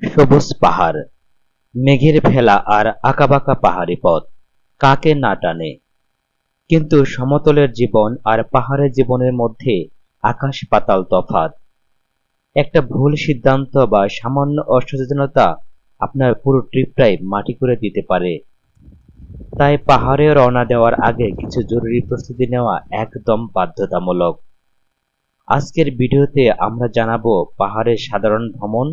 সবুজ পাহাড়, মেঘের ভেলা আর আঁকাবাঁকা পাহাড়ি পথ কাকে না টানে। কিন্তু সমতলের জীবন আর পাহাড়ের জীবনের মধ্যে আকাশ পাতাল তফাৎ। একটা ভুল সিদ্ধান্ত বা সামান্য অসচেতনতা আপনার পুরো ট্রিপটাই মাটি করে দিতে পারে। তাই পাহাড়ে রওনা দেওয়ার আগে কিছু জরুরি প্রস্তুতি নেওয়া একদম বাধ্যতামূলক। আজকের ভিডিওতে আমরা জানাবো পাহাড়ের সাধারণ ভ্রমণ,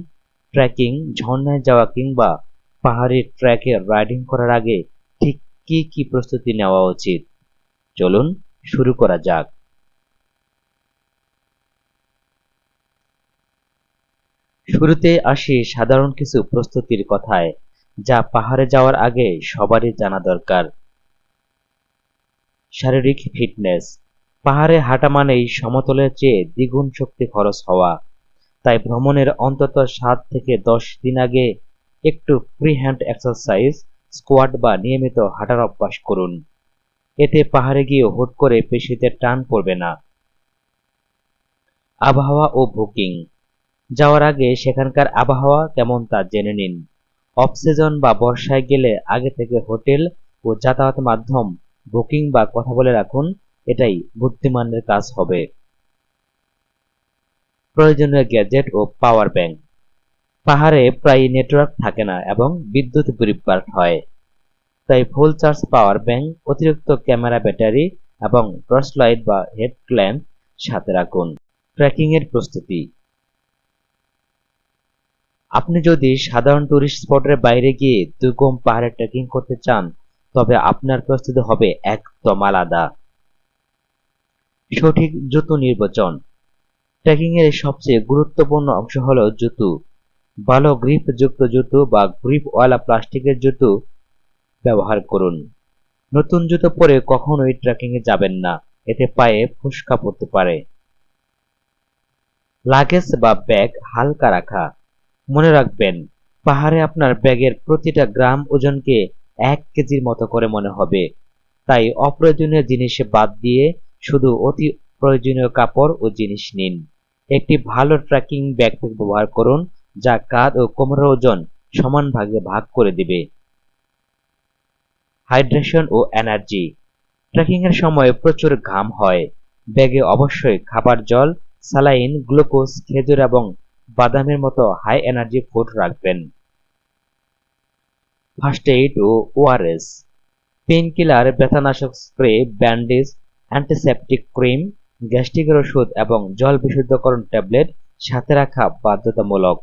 ট্রেকিং, ঝর্ণায় যাওয়া কিংবা পাহাড়ি ট্র্যাকে রাইডিং করার আগে ঠিক কি কি প্রস্তুতি নেওয়া উচিত। চলুন শুরু করা যাক। শুরুতে আসি সাধারণ কিছু প্রস্তুতির কথায়, যা পাহাড়ে যাওয়ার আগে সবারই জানা দরকার। শারীরিক ফিটনেস। পাহাড়ে হাঁটা মানেই সমতলের চেয়ে দ্বিগুণ শক্তি খরচ হওয়া। তাই ভ্রমণের অন্তত 7 থেকে 10 দিন আগে একটু ফ্রি হ্যান্ড এক্সারসাইজ, স্কোয়াট বা নিয়মিত হাঁটার অভ্যাস করুন। এতে পাহাড়ে গিয়ে হুট করে পেশিতে টান পড়বে না। আবহাওয়া ও বুকিং। যাওয়ার আগে সেখানকার আবহাওয়া কেমন তা জেনে নিন। অফ সিজন বা বর্ষায় গেলে আগে থেকে হোটেল ও যাতায়াত মাধ্যম বুকিং বা কথা বলে রাখুন, এটাই বুদ্ধিমানের কাজ হবে। প্রয়োজনীয় গ্যাজেট ও পাওয়ার ব্যাংক। পাহাড়ে প্রায় নেটওয়ার্ক থাকে না এবং বিদ্যুৎ বিভ্রাট হয়। তাই ফুল চার্জ পাওয়ার ব্যাংক, অতিরিক্ত ক্যামেরা ব্যাটারি এবং টর্চ লাইট বা হেডল্যাম্প সাথে রাখুন। ট্রেকিং এর প্রস্তুতি। আপনি যদি সাধারণ টুরিস্ট স্পটের বাইরে গিয়ে দুর্গম পাহাড়ে ট্রেকিং করতে চান, তবে আপনার প্রস্তুতি হবে একদম আলাদা। সঠিক জুতো নির্বাচন। ট্রেকিং এর সবচেয়ে গুরুত্বপূর্ণ অংশ হলো জুতো। ভালো গ্রিপ যুক্ত জুতো বা গ্রিপওয়ালা প্লাস্টিকের জুতো ব্যবহার করুন। নতুন জুতো পরে কখনোই ট্রেকিং এ যাবেন না, এতে পায়ে ফোস্কা পড়তে পারে। লাগেজ বা ব্যাগ হালকা রাখা। মনে রাখবেন, পাহাড়ে আপনার ব্যাগের প্রতিটা গ্রাম ওজনকে 1 কেজির মতো করে মনে হবে। তাই অপ্রয়োজনীয় জিনিস বাদ দিয়ে শুধু অতি প্রয়োজনীয় কাপড় ও জিনিস নিন। একটি ভালো ট্রেকিং ব্যাকপ্যাক ব্যবহার করুন, যা কাঁধ ও কোমরের ওজন সমান ভাগে ভাগ করে দিবে। হাইড্রেশন ও এনার্জি। ট্রেকিং এর সময় প্রচুর ঘাম হয়। ব্যাগে অবশ্যই খাবার জল, স্যালাইন, গ্লুকোজ, খেজুর এবং বাদামের মতো হাই এনার্জি ফুড রাখবেন। ফার্স্ট এইড ও ওআরএস। পেইনকিলার, ব্যথানাশক স্প্রে, ব্যান্ডেজ, অ্যান্টিসেপটিক ক্রিম, গ্যাস্ট্রিকের ওষুধ এবং জল বিশুদ্ধকরণ ট্যাবলেট সাথে রাখা বাধ্যতামূলক।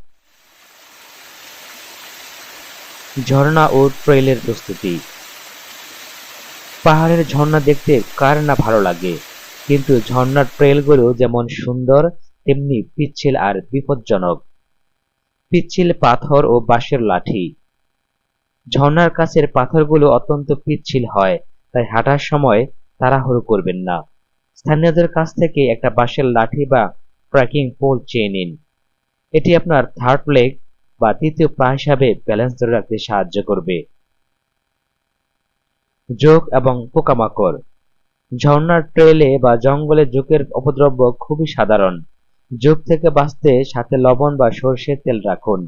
ঝর্ণা ও ট্রেইলের প্রস্তুতি। পাহাড়ের ঝর্ণা দেখতে কার না ভালো লাগে, কিন্তু ঝর্ণার ট্রেইলগুলো যেমন সুন্দর তেমনি পিচ্ছিল আর বিপজ্জনক। পিচ্ছিল পাথর ও বাঁশের লাঠি। ঝর্ণার কাছের পাথরগুলো অত্যন্ত পিচ্ছিল হয়, তাই হাঁটার সময় তাড়াহুড়ো করবেন না। স্থানীয়দের কাছ থেকে একটা বাঁশের লাঠি বা ট্রেকিং পোল চেয়ে নিন। এটি আপনার থার্ড লেগ বা তৃতীয় পা হিসাবে ব্যালেন্স ধরে রাখতে সাহায্য করবে। জোক এবং পোকামাকড়। ঝর্ণার ট্রেলে বা জঙ্গলে জোকের উপদ্রব খুবই সাধারণ। জোক থেকে বাঁচতে সাথে লবণ বা সরষের তেল রাখুন।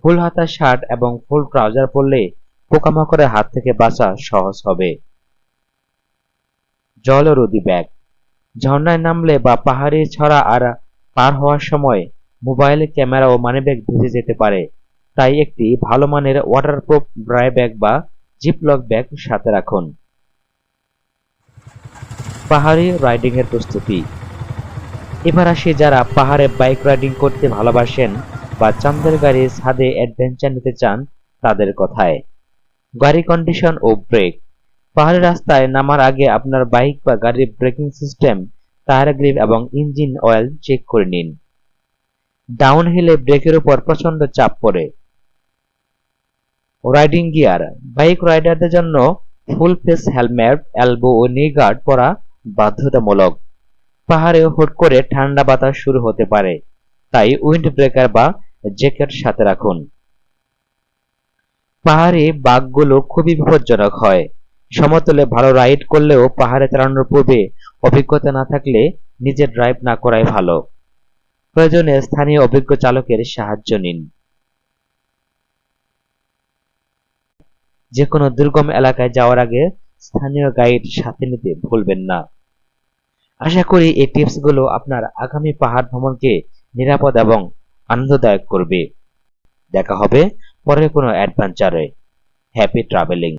ফুল হাতা শার্ট এবং ফুল ট্রাউজার পরলে পোকামাকড়ের হাত থেকে বাঁচা সহজ হবে। জলরোধী ব্যাগ। ঝর্ণায় নামলে বা পাহাড়ি ছড়া আর পার হওয়ার সময় মোবাইল, ক্যামেরা ও মানিব্যাগ ভিজে যেতে পারে। তাই একটি ভালো মানের ওয়াটারপ্রুফ ড্রাই ব্যাগ বা জিপলক ব্যাগ সাথে রাখুন। পাহাড়ি রাইডিং এর প্রস্তুতি। এবার আসি যারা পাহাড়ে বাইক রাইডিং করতে ভালোবাসেন বা চাঁদের গাড়ি ছাদে অ্যাডভেঞ্চার নিতে চান তাদের কথায়। গাড়ি কন্ডিশন ও ব্রেক। পাহাড়ি রাস্তায় নামার আগে আপনার বাইক বা গাড়ির ব্রেকিং সিস্টেম, টায়ার গ্রিপ এবং ইঞ্জিন অয়েল চেক করে নিন। ডাউনহিলে ব্রেকের উপর প্রচন্ড চাপ পড়ে। Riding gear. বাইক রাইডারদের জন্য ফুল ফেস হেলমেট, এলবো ও নি গার্ড পরা বাধ্যতামূলক। পাহাড়ে হুট করে ঠান্ডা বাতাস শুরু হতে পারে, তাই উইন্ড ব্রেকার বা জ্যাকেট সাথে রাখুন। পাহাড়ি বাঘগুলো খুবই বিপজ্জনক হয়। সমতলে ভালো রাইড করলেও পাহাড়ে চালানোর পূর্বে অভিজ্ঞতা না থাকলে নিজে ড্রাইভ না করাই ভালো। প্রয়োজনে স্থানীয় অভিজ্ঞ চালকের সাহায্য নিন। যে কোনো দুর্গম এলাকায় যাওয়ার আগে স্থানীয় গাইড সাথে নিতে ভুলবেন না। আশা করি এই টিপসগুলো আপনার আগামী পাহাড় ভ্রমণকে নিরাপদ এবং আনন্দদায়ক করবে। দেখা হবে পরের কোনো অ্যাডভেঞ্চারে। Happy travelling.